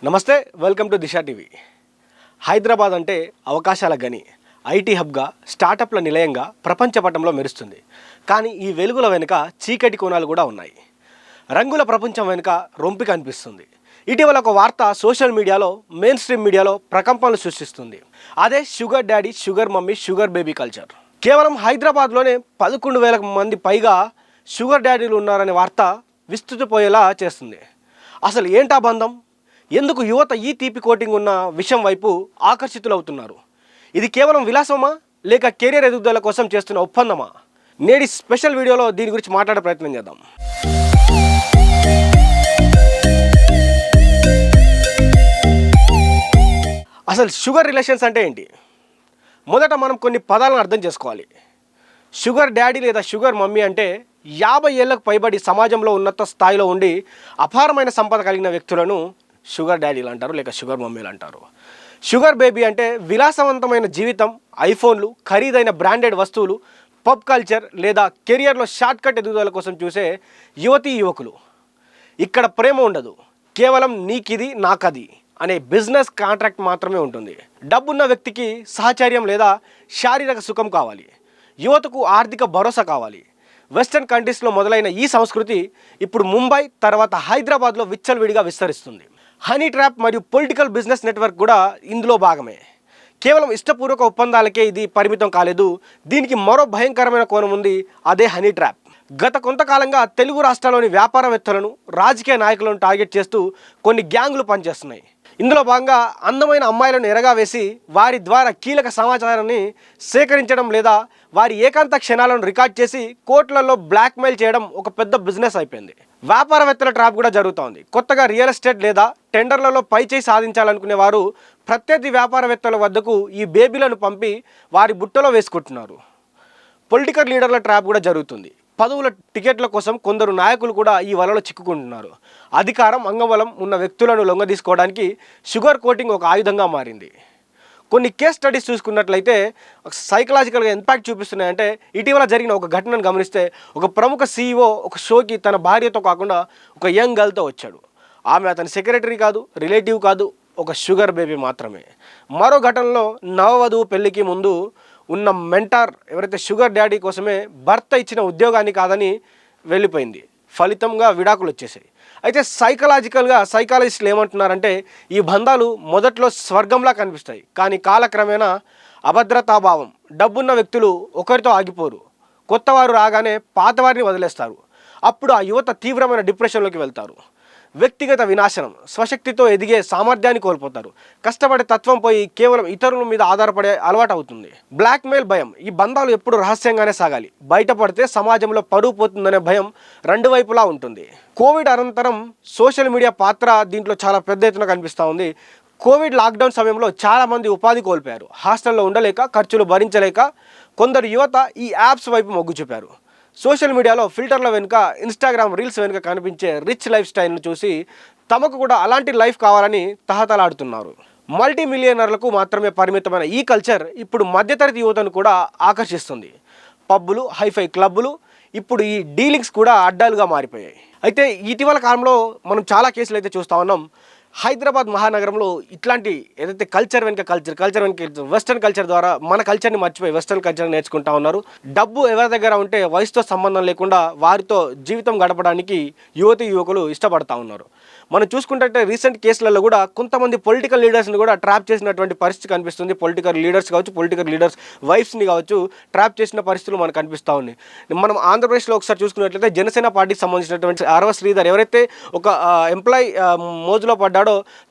నమస్తే, welcome to Disha TV. Hyderabad అంటే అవకాశాల గని, ఐటీ హబ్గా, స్టార్టప్ల నిలయంగా ప్రపంచ పటంలో మెరుస్తుంది. కానీ ఈ వెలుగుల వెనుక చీకటి కోణాలు కూడా ఉన్నాయి. రంగుల ప్రపంచం వెనుక రొంపిక అనిపిస్తుంది. ఇటీవల ఒక వార్త సోషల్ మీడియాలో, మెయిన్ స్ట్రీమ్ మీడియాలో ప్రకంపనలు సృష్టిస్తుంది. అదే sugar daddy, sugar mummy, sugar baby culture. కేవలం హైదరాబాద్లోనే 11,000 మంది పైగా షుగర్ డాడీలు ఉన్నారనే వార్త విస్తుపోయేలా చేస్తుంది. అసలు ఏంటా బంధం? ఎందుకు యువత ఈ తీపి కోటింగ్ ఉన్న విషయం వైపు ఆకర్షితులవుతున్నారు? ఇది కేవలం విలాసమా, లేక కెరీర్ ఎదుగుదల కోసం చేస్తున్న ఒప్పందమా? నేటి స్పెషల్ వీడియోలో దీని గురించి మాట్లాడే ప్రయత్నం చేద్దాం. అసలు షుగర్ రిలేషన్స్ అంటే ఏంటి? మొదట మనం కొన్ని పదాలను అర్థం చేసుకోవాలి. షుగర్ డాడీ లేదా షుగర్ మమ్మీ అంటే 50 ఏళ్లకు పైబడి సమాజంలో ఉన్నత స్థాయిలో ఉండి అపారమైన సంపద కలిగిన వ్యక్తులను షుగర్ డాడీలు అంటారు, లేక షుగర్ మమ్మీలు అంటారు. షుగర్ బేబీ అంటే విలాసవంతమైన జీవితం, ఐఫోన్లు, ఖరీదైన బ్రాండెడ్ వస్తువులు, పబ్ కల్చర్ లేదా కెరియర్లో షార్ట్ కట్ ఎదుగుదల కోసం చూసే యువతీ యువకులు. ఇక్కడ ప్రేమ ఉండదు, కేవలం నీకిది నాకది అనే బిజినెస్ కాంట్రాక్ట్ మాత్రమే ఉంటుంది. డబ్బున్న వ్యక్తికి సహచర్యం లేదా శారీరక సుఖం కావాలి, యువతకు ఆర్థిక భరోసా కావాలి. వెస్టర్న్ కంట్రీస్లో మొదలైన ఈ సంస్కృతి ఇప్పుడు ముంబై తర్వాత హైదరాబాద్లో విచ్చలవిడిగా విస్తరిస్తుంది. హనీ ట్రాప్ మరియు పొలిటికల్ బిజినెస్ నెట్వర్క్ కూడా ఇందులో భాగమే. కేవలం ఇష్టపూర్వక ఒప్పందాలకే ఇది పరిమితం కాలేదు. దీనికి మరో భయంకరమైన కోణం ఉంది, అదే హనీ ట్రాప్. గత కొంతకాలంగా తెలుగు రాష్ట్రాల్లోని వ్యాపారవేత్తలను, రాజకీయ నాయకులను టార్గెట్ చేస్తూ కొన్ని గ్యాంగులు పనిచేస్తున్నాయి. ఇందులో భాగంగా అందమైన అమ్మాయిలను ఎరగా వేసి వారి ద్వారా కీలక సమాచారాన్ని సేకరించడం లేదా వారి ఏకాంత క్షణాలను రికార్డ్ చేసి కోట్లలో బ్లాక్మెయిల్ చేయడం ఒక పెద్ద బిజినెస్ అయిపోయింది. వ్యాపారవేత్తల ట్రాప్ కూడా జరుగుతోంది. కొత్తగా రియల్ ఎస్టేట్ లేదా టెండర్లలో పైచేయి సాధించాలనుకునే వారు ప్రత్యర్థి వ్యాపారవేత్తల వద్దకు ఈ బేబీలను పంపి వారి బుట్టలో వేసుకుంటున్నారు. పొలిటికల్ లీడర్ల ట్రాప్ కూడా జరుగుతుంది. పదవుల టికెట్ల కోసం కొందరు నాయకులు కూడా ఈ వలలో చిక్కుకుంటున్నారు. అధికారం, అంగబలం ఉన్న వ్యక్తులను లొంగదీసుకోవడానికి షుగర్ కోటింగ్ ఒక ఆయుధంగా మారింది. కొన్ని కేస్ స్టడీస్ చూసుకున్నట్లయితే సైకలాజికల్గా ఇంపాక్ట్ చూపిస్తున్నాయంటే, ఇటీవల జరిగిన ఒక ఘటనను గమనిస్తే ఒక ప్రముఖ CEO ఒక షోకి తన భార్యతో కాకుండా ఒక యంగ్ గర్ల్తో వచ్చాడు. ఆమె అతని సెక్రటరీ కాదు, రిలేటివ్ కాదు, ఒక షుగర్ బేబీ మాత్రమే. మరో ఘటనలో నవవధువు పెళ్లికి ముందు ఉన్న మెంటార్ ఎవరైతే షుగర్ డాడీ కోసమే భర్త ఇచ్చిన ఉద్యోగాన్ని కాదని వెళ్ళిపోయింది. ఫలితంగా విడాకులు వచ్చేసాయి. అయితే సైకాలజిస్టులు ఏమంటున్నారంటే, ఈ బంధాలు మొదట్లో స్వర్గంలా కనిపిస్తాయి, కానీ కాలక్రమేణా అభద్రతాభావం, డబ్బున్న వ్యక్తులు ఒకరితో ఆగిపోరు, కొత్తవారు రాగానే పాతవారిని వదిలేస్తారు. అప్పుడు ఆ యువత తీవ్రమైన డిప్రెషన్లోకి వెళ్తారు. వ్యక్తిగత వినాశనం, స్వశక్తితో ఎదిగే సామర్థ్యాన్ని కోల్పోతారు. కష్టపడే తత్వం పోయి కేవలం ఇతరుల మీద ఆధారపడే అలవాటు అవుతుంది. బ్లాక్మెయిల్ భయం, ఈ బంధాలు ఎప్పుడు రహస్యంగానే సాగాలి, బయటపడితే సమాజంలో పరువు పోతుందనే భయం రెండు వైపులా ఉంటుంది. కోవిడ్ అనంతరం సోషల్ మీడియా పాత్ర దీంట్లో చాలా పెద్ద ఎత్తున కనిపిస్తూ ఉంది. కోవిడ్ లాక్డౌన్ సమయంలో చాలామంది ఉపాధి కోల్పోయారు. హాస్టల్లో ఉండలేక, ఖర్చులు భరించలేక కొందరు యువత ఈ యాప్స్ వైపు మొగ్గు చూపారు. సోషల్ మీడియాలో ఫిల్టర్ల వెనుక, ఇన్స్టాగ్రామ్ రీల్స్ వెనుక కనిపించే రిచ్ లైఫ్ స్టైల్ను చూసి తమకు కూడా అలాంటి లైఫ్ కావాలని తహతలాడుతున్నారు. మల్టీ మిలియనర్లకు మాత్రమే పరిమితమైన ఈ కల్చర్ ఇప్పుడు మధ్యతరగతి యువతను కూడా ఆకర్షిస్తుంది. పబ్బులు, హైఫై క్లబ్బులు, ఇప్పుడు ఈ డీలింగ్స్ కూడా అడ్డాలుగా మారిపోయాయి. అయితే ఇటీవల కాలంలో మనం చాలా కేసులు అయితే చూస్తూ ఉన్నాం. హైదరాబాద్ మహానగరంలో ఇట్లాంటి ఏదైతే కల్చర్ వెనుక వెస్టర్న్ కల్చర్ ద్వారా మన కల్చర్ని మర్చిపోయి వెస్టర్న్ కల్చర్ని నేర్చుకుంటా ఉన్నారు. డబ్బు ఎవరి దగ్గర ఉంటే వయసుతో సంబంధం లేకుండా వారితో జీవితం గడపడానికి యువకులు ఇష్టపడతా ఉన్నారు. మనం చూసుకుంటే రీసెంట్ కేసులలో కూడా కొంతమంది పొలిటికల్ లీడర్స్ని కూడా ట్రాప్ చేసినటువంటి పరిస్థితి కనిపిస్తుంది. పొలిటికల్ లీడర్స్ కావచ్చు, పొలిటికల్ లీడర్స్ వైఫ్స్ని కావచ్చు ట్రాప్ చేసిన పరిస్థితులు మనకు కనిపిస్తూ ఉన్నాయి. మనం ఆంధ్రప్రదేశ్లో ఒకసారి చూసుకున్నట్లయితే జనసేన పార్టీకి సంబంధించినటువంటి అరవ శ్రీధర్ ఎవరైతే ఒక ఎంప్లాయీ మోజులో పడ్డాడో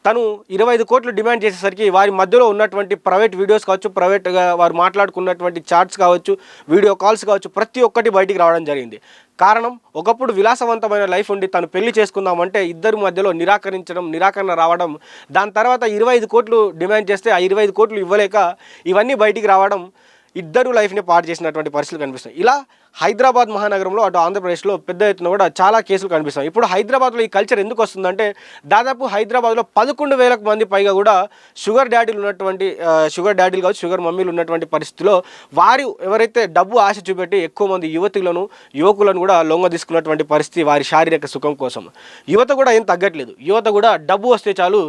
తను 25 కోట్లు డిమాండ్ చేసేసరికి వారి మధ్యలో ఉన్నటువంటి ప్రైవేట్ వీడియోస్ కావచ్చు, ప్రైవేట్గా వారు మాట్లాడుకున్నటువంటి చాట్స్ కావచ్చు, వీడియో కాల్స్ కావచ్చు, ప్రతి ఒక్కటి బయటికి రావడం జరిగింది. కారణం, ఒకప్పుడు విలాసవంతమైన లైఫ్ ఉండి తను పెళ్లి చేసుకుందామంటే ఇద్దరి మధ్యలో నిరాకరణ రావడం, దాని తర్వాత 25 కోట్లు డిమాండ్ చేస్తే ఆ 25 కోట్లు ఇవ్వలేక ఇవన్నీ బయటికి రావడం, ఇద్దరు లైఫ్ని పాడు చేసినటువంటి పరిస్థితులు కనిపిస్తాయి. ఇలా హైదరాబాద్ మహానగరంలో అటు ఆంధ్రప్రదేశ్లో పెద్ద ఎత్తున కూడా చాలా కేసులు కనిపిస్తాయి. ఇప్పుడు హైదరాబాద్లో ఈ కల్చర్ ఎందుకు వస్తుందంటే దాదాపు హైదరాబాద్లో 11,000 మంది పైగా కూడా షుగర్ డాడీలు ఉన్నటువంటి షుగర్ డాడీలు కావచ్చు, షుగర్ మమ్మీలు ఉన్నటువంటి పరిస్థితిలో వారు ఎవరైతే డబ్బు ఆశ చూపెట్టి ఎక్కువ మంది యువకులను కూడా లొంగ తీసుకున్నటువంటి పరిస్థితి వారి శారీరక సుఖం కోసం. యువత కూడా ఏం తగ్గట్లేదు. యువత కూడా డబ్బు వస్తే చాలు,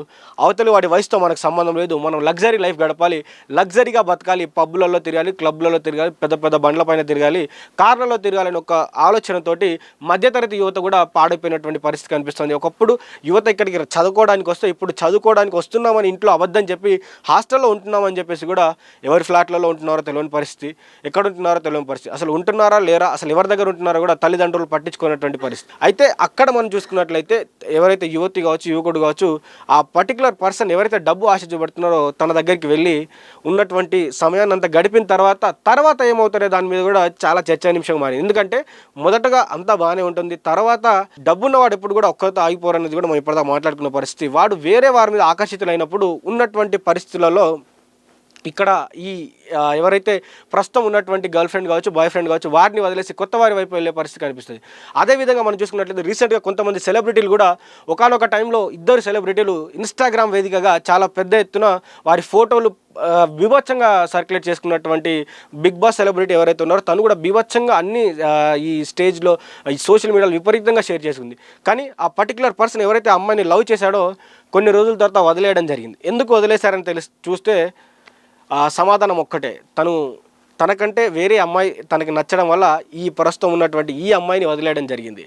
అవతలి వాడి వయసుతో మనకు సంబంధం లేదు, మనం లగ్జరీ లైఫ్ గడపాలి, లగ్జరీగా బతకాలి, పబ్బులలో తిరగాలి, క్లబ్లలో తిరగాలి, పెద్ద పెద్ద బండ్ల పైన తిరగాలి, కార్లలో తిరగాలని ఒక ఆలోచనతోటి మధ్యతరగతి యువత కూడా పాడైపోయినటువంటి పరిస్థితి కనిపిస్తుంది. ఒకప్పుడు యువత ఇక్కడికి చదువుకోవడానికి వస్తే ఇప్పుడు చదువుకోవడానికి వస్తున్నామని ఇంట్లో అబద్ధం చెప్పి హాస్టల్లో ఉంటున్నామని చెప్పేసి కూడా ఎవరి ఫ్లాట్లలో ఉంటున్నారో తెలియని పరిస్థితి, ఎక్కడ ఉంటున్నారో తెలియని పరిస్థితి, అసలు ఉంటున్నారా లేరా, అసలు ఎవరి దగ్గర ఉంటున్నారో కూడా తల్లిదండ్రులు పట్టించుకున్నటువంటి పరిస్థితి. అయితే అక్కడ మనం చూసుకున్నట్లయితే ఎవరైతే యువతి కావచ్చు, యువకుడు కావచ్చు, ఆ పర్టికులర్ పర్సన్ ఎవరైతే డబ్బు ఆశ చూపెడుతున్నారో తన దగ్గరికి వెళ్ళి ఉన్నటువంటి సమయాన్ని అంతా గడిపిన తర్వాత ఏమవుతారో దాని మీద కూడా చాలా చర్చానింశంగా మారింది. ఎందుకంటే మొదటగా అంతా బాగానే ఉంటుంది, తర్వాత డబ్బున్నవాడు ఎప్పుడు కూడా ఒక్కరితో ఆగిపోరనేది కూడా మనం ఇప్పటిదాకా మాట్లాడుకున్న పరిస్థితి. వాడు వేరే వారి మీద ఆకర్షితులైనప్పుడు ఉన్నటువంటి పరిస్థితులలో ఇక్కడ ఈ ఎవరైతే ప్రస్తుతం ఉన్నటువంటి గర్ల్ ఫ్రెండ్ కావచ్చు, బాయ్ ఫ్రెండ్ కావచ్చు, వారిని వదిలేసి కొత్త వారి వైపు వెళ్ళే పరిస్థితి కనిపిస్తుంది. అదేవిధంగా మనం చూసుకున్నట్లయితే రీసెంట్గా కొంతమంది సెలబ్రిటీలు కూడా ఒకానొక టైంలో ఇద్దరు సెలబ్రిటీలు ఇన్స్టాగ్రామ్ వేదికగా చాలా పెద్ద ఎత్తున వారి ఫోటోలు బీభత్సంగా సర్క్యులేట్ చేసుకున్నటువంటి బిగ్ బాస్ సెలబ్రిటీ ఎవరైతే ఉన్నారో తను కూడా బీభత్సంగా అన్ని ఈ స్టేజ్లో ఈ సోషల్ మీడియాలో విపరీతంగా షేర్ చేసుకుంది. కానీ ఆ పర్టికులర్ పర్సన్ ఎవరైతే అమ్మాయిని లవ్ చేశాడో కొన్ని రోజుల తర్వాత వదిలేయడం జరిగింది. ఎందుకు వదిలేశారని చూస్తే సమాధానం ఒక్కటే, తనకంటే వేరే అమ్మాయి తనకి నచ్చడం వల్ల ఈ ప్రస్తుతం ఉన్నటువంటి ఈ అమ్మాయిని వదిలేయడం జరిగింది.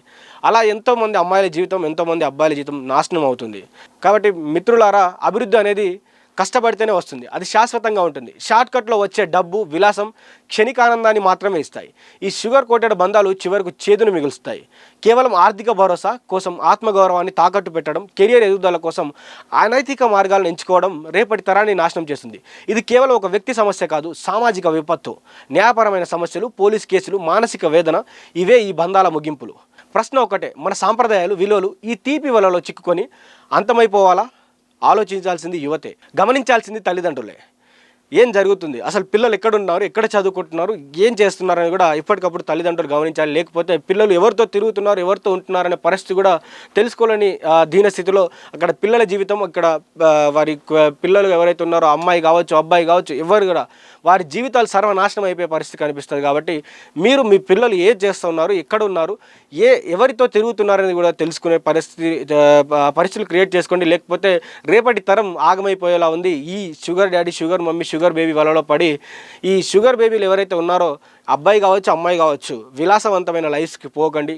అలా ఎంతోమంది అమ్మాయిల జీవితం, ఎంతోమంది అబ్బాయిల జీవితం నాశనం అవుతుంది. కాబట్టి మిత్రులారా, అభివృద్ధి అనేది కష్టపడితేనే వస్తుంది, అది శాశ్వతంగా ఉంటుంది. షార్ట్కట్లో వచ్చే డబ్బు, విలాసం క్షణికానందాన్ని మాత్రమే ఇస్తాయి. ఈ షుగర్ కోటెడ్ బంధాలు చివరకు చేదును మిగులుస్తాయి. కేవలం ఆర్థిక భరోసా కోసం ఆత్మగౌరవాన్ని తాకట్టు పెట్టడం, కెరియర్ ఎదుగుదల కోసం అనైతిక మార్గాలను ఎంచుకోవడం రేపటి తరాన్ని నాశనం చేస్తుంది. ఇది కేవలం ఒక వ్యక్తి సమస్య కాదు, సామాజిక విపత్తు. న్యాయపరమైన సమస్యలు, పోలీస్ కేసులు, మానసిక వేదన ఇవే ఈ బంధాల ముగింపులు. ప్రశ్న ఒకటే, మన సాంప్రదాయాలు, విలువలు ఈ తీపి వలలో చిక్కుకొని అంతమైపోవాలా? ఆలోచించాల్సింది యువతే, గమనించాల్సింది తల్లిదండ్రులే. ఏం జరుగుతుంది, అసలు పిల్లలు ఎక్కడున్నారు, ఎక్కడ చదువుకుంటున్నారు, ఏం చేస్తున్నారని కూడా ఎప్పటికప్పుడు తల్లిదండ్రులు గమనించాలి. లేకపోతే పిల్లలు ఎవరితో తిరుగుతున్నారు, ఎవరితో ఉంటున్నారనే పరిస్థితి కూడా తెలుసుకోలేని దీనస్థితిలో అక్కడ పిల్లల జీవితం, అక్కడ వారి పిల్లలు ఎవరైతే ఉన్నారో అమ్మాయి కావచ్చు, అబ్బాయి కావచ్చు, ఎవరు కూడా వారి జీవితాలు సర్వనాశనం అయిపోయే పరిస్థితి కనిపిస్తుంది. కాబట్టి మీరు మీ పిల్లలు ఏం చేస్తున్నారు, ఎక్కడ ఉన్నారు, ఎవరితో తిరుగుతున్నారని కూడా తెలుసుకునే పరిస్థితులు క్రియేట్ చేసుకోండి. లేకపోతే రేపటి తరం ఆగమైపోయేలా ఉంది. ఈ sugar daddy, sugar mummy, sugar baby వలలో పడి ఈ షుగర్ బేబీలు ఎవరైతే ఉన్నారో అబ్బాయి కావచ్చు, అమ్మాయి కావచ్చు, విలాసవంతమైన లైఫ్కి పోకండి.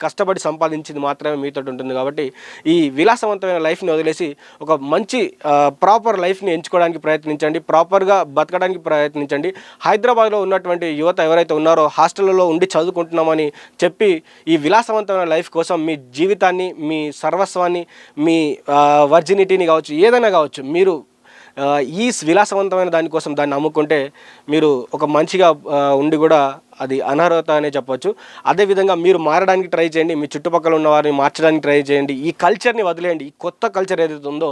కష్టపడి సంపాదించింది మాత్రమే మీతో ఉంటుంది. కాబట్టి ఈ విలాసవంతమైన లైఫ్ని వదిలేసి ఒక మంచి ప్రాపర్ లైఫ్ని ఎంచుకోవడానికి ప్రయత్నించండి, ప్రాపర్గా బతకడానికి ప్రయత్నించండి. హైదరాబాద్లో ఉన్నటువంటి యువత ఎవరైతే ఉన్నారో హాస్టల్లో ఉండి చదువుకుంటున్నామని చెప్పి ఈ విలాసవంతమైన లైఫ్ కోసం మీ జీవితాన్ని, మీ సర్వస్వాన్ని, మీ వర్జినిటీని కావచ్చు, ఏదైనా కావచ్చు, మీరు ఈ విలాసవంతమైన దానికోసం దాన్ని అమ్ముకుంటే మీరు ఒక మంచిగా ఉండి కూడా అది అనర్హత అనే చెప్పొచ్చు. అదేవిధంగా మీరు మారడానికి ట్రై చేయండి, మీ చుట్టుపక్కల ఉన్న వారిని మార్చడానికి ట్రై చేయండి. ఈ కల్చర్ని వదిలేయండి. ఈ కొత్త కల్చర్ ఏదైతే ఉందో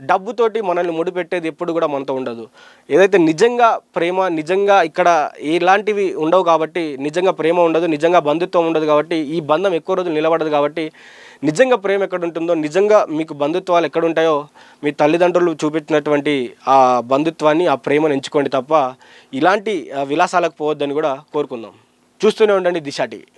డబ్బుతోటి మనల్ని ముడిపెట్టేది ఎప్పుడు కూడా మనతో ఉండదు. ఏదైతే నిజంగా ప్రేమ, నిజంగా ఇక్కడ ఇలాంటివి ఉండవు కాబట్టి, నిజంగా ప్రేమ ఉండదు, నిజంగా బంధుత్వం ఉండదు కాబట్టి, ఈ బంధం ఎక్కువ రోజులు నిలబడదు కాబట్టి, నిజంగా ప్రేమ ఎక్కడ ఉంటుందో, నిజంగా మీకు బంధుత్వాలు ఎక్కడ ఉంటాయో మీ తల్లిదండ్రులు చూపించినటువంటి ఆ బంధుత్వాన్ని, ఆ ప్రేమను ఎంచుకోండి తప్ప ఇలాంటి విలాసాలకు పోవద్దని కూడా కోరుకుందాం. చూస్తూనే ఉండండి దిశ టీవీ.